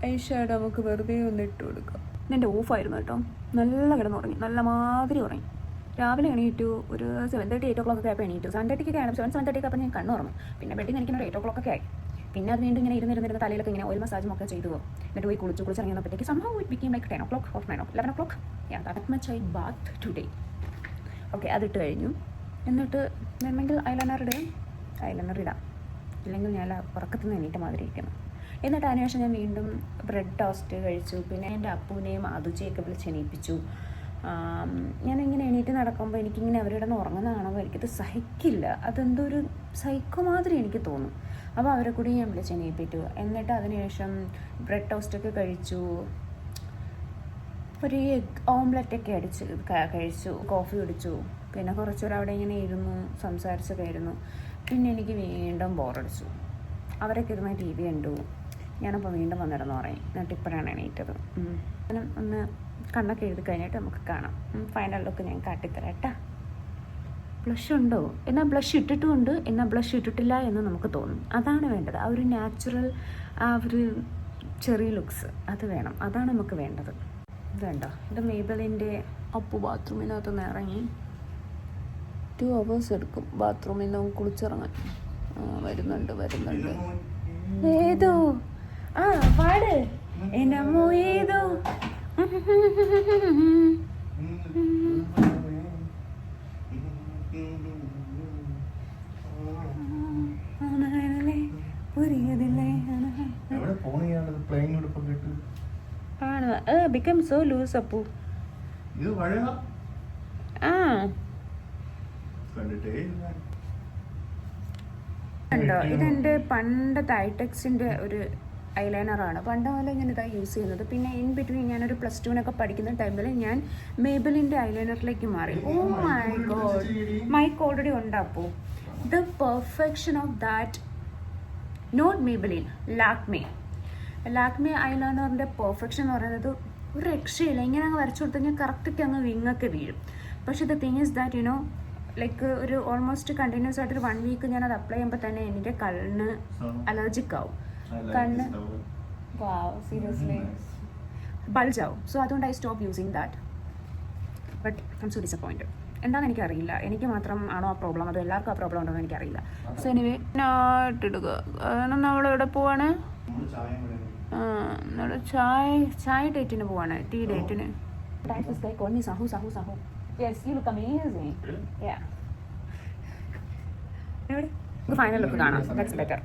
I shadow നമുക്ക് വെറുതെ ഒന്ന് ഇട്ട് കൊടുക്കാം. എൻ്റെ ഓഫായിരുന്നു കേട്ടോ. നല്ല കിടന്നുറങ്ങി, നല്ല മാതിരി ഉറങ്ങി. രാവിലെ എണീറ്റു ഒരു 7:30 8 o'clock ഒക്കെ ആയപ്പോൾ എണീറ്റു. 7:30 ആണ് 7:30 അപ്പോൾ ഞാൻ കണ്ണുറന്നു. പിന്നെ ബെഡിൽ എനിക്ക് ഒരു 8 o'clock ഒക്കെ ആയി. പിന്നെ അത് വീണ്ടും ഇങ്ങനെ ഇരുന്നിരുന്ന തലയിലൊക്കെ ഇങ്ങനെ ഓയിൽ മസാജും ഒക്കെ ചെയ്തു പോകും. എന്നിട്ട് പോയി കുളിച്ചിറങ്ങിയപ്പോഴത്തേക്ക് somehow it became like 10 o'clock or 11 o'clock. Yeah, that much I bathed today. Okay, അതിട്ട് കഴിഞ്ഞു. എന്നിട്ട് വേണമെങ്കിൽ ഐലൈനർ ഇടാം, ഇല്ലെങ്കിൽ ഞാൻ ഉറക്കത്തിൽ നിന്ന് എണീറ്റ മാതിരി ഇരിക്കണം. എന്നിട്ട് അതിനുശേഷം ഞാൻ വീണ്ടും ബ്രെഡ് ടോസ്റ്റ് കഴിച്ചു. പിന്നെ എൻ്റെ അപ്പൂനെയും അതുചയൊക്കെ വിളിച്ച് എണീപ്പിച്ചു. ഞാനിങ്ങനെ എണീറ്റ് നടക്കുമ്പോൾ എനിക്കിങ്ങനെ അവരുടെ നിന്ന് ഉറങ്ങുന്ന കാണുമ്പോൾ എനിക്കത് സഹിക്കില്ല. അതെന്തോ ഒരു സൈക്കോ മാതിരി എനിക്ക് തോന്നും. അപ്പോൾ അവരെ കൂടി ഞാൻ വിളിച്ച് എണീപ്പിച്ചു. എന്നിട്ട് അതിനുശേഷം ബ്രെഡ് ടോസ്റ്റൊക്കെ കഴിച്ചു, ഒരു എഗ് ഓംലെറ്റൊക്കെ കഴിച്ചു, കോഫി കുടിച്ചു. പിന്നെ കുറച്ചുകൂടെ അവിടെ ഇങ്ങനെ ഇരുന്നു സംസാരിച്ചൊക്കെ ആയിരുന്നു. പിന്നെ എനിക്ക് വീണ്ടും ബോറടിച്ചു. അവരൊക്കെ ഇരുന്ന് TV കണ്ടു. ഞാനപ്പോൾ വീണ്ടും വന്നിരുന്നു പറയും. എന്നിട്ട് ഇപ്പോഴാണ് എണീറ്റത്. ഒന്ന് കണ്ണൊക്കെ എഴുതി കഴിഞ്ഞിട്ട് നമുക്ക് കാണാം. ഫൈനൽ ലുക്ക് ഞാൻ കാട്ടിത്തരാം കേട്ടാ. ബ്ലഷ് ഉണ്ടോ? എന്നാൽ ബ്ലഷ് ഇട്ടിട്ടുമുണ്ട്, എന്നാൽ ബ്ലഷ് ഇട്ടിട്ടില്ല എന്ന് നമുക്ക് തോന്നും. അതാണ് വേണ്ടത്. ആ ഒരു നാച്ചുറൽ, ആ ഒരു ചെറിയ ലുക്സ് അത് വേണം. അതാണ് നമുക്ക് വേണ്ടത്. ഇതുണ്ടോ, ഇത് മേബലിൻ്റെ അപ്പു ബാത്റൂമിനകത്ത് നിന്ന് ഇറങ്ങി 2 hours എടുക്കും ബാത്റൂമിൽ നിന്ന് കുളിച്ചിറങ്ങാൻ. വരുന്നുണ്ട്. ഏതോ പാട് എന്നമ്മോ ഏതോ become so loose അപ്പു. ഉണ്ടോ, ഇതെൻ്റെ പണ്ടത്തെ ഐടെക്സിൻ്റെ ഒരു ഐലൈനറാണ്. പണ്ട് പോലെ ഞാൻ ഇതാണ് യൂസ് ചെയ്യുന്നത്. പിന്നെ ഇൻ ബിറ്റ്വീൻ ഞാനൊരു +2 പഠിക്കുന്ന ടൈമിൽ ഞാൻ മേബലിൻ്റെ ഐലൈനറിലേക്ക് മാറി. Oh my god, mic already ഉണ്ടാപ്പോ. The perfection of that, not Maybelline, Lakme ഐലൈനറിൻ്റെ പെർഫെക്ഷൻ എന്ന് പറയുന്നത് ഒരു രക്ഷയില്ല. ഇങ്ങനെ അങ്ങ് വരച്ചു കൊടുത്തു കഴിഞ്ഞാൽ കറക്റ്റ് അങ്ങ് വിങ്ങൊക്കെ വീഴും. പക്ഷേ the thing is that you know like ഒരു ഓൾമോസ്റ്റ് കണ്ടിന്യൂസ് ആയിട്ടൊരു 1 week ഞാനത് അപ്ലൈ ചെയ്യുമ്പോൾ തന്നെ എൻ്റെ കണ്ണ് അലർജിക് ആവും. കണ്ണ് സീരിയസ്ലി ബൾജാവും. സോ അതുകൊണ്ട് I stop using that. But I M so disappointed. എന്താണെന്ന് എനിക്കറിയില്ല. എനിക്ക് മാത്രം ആണോ ആ പ്രോബ്ലം, അതോ എല്ലാവർക്കും ആ പ്രോബ്ലം ഉണ്ടോ എന്ന് എനിക്കറിയില്ല. സോ എനിവേ നാട്ടിടുക. നമ്മളെവിടെ പോവാണ്? നമ്മൾ ചായ ഡേറ്റിന് പോവാണ്, ടീ ഡേറ്റിന്. സാഹു. Yes, you look amazing. Yeah. Final look കാണാം. That's better.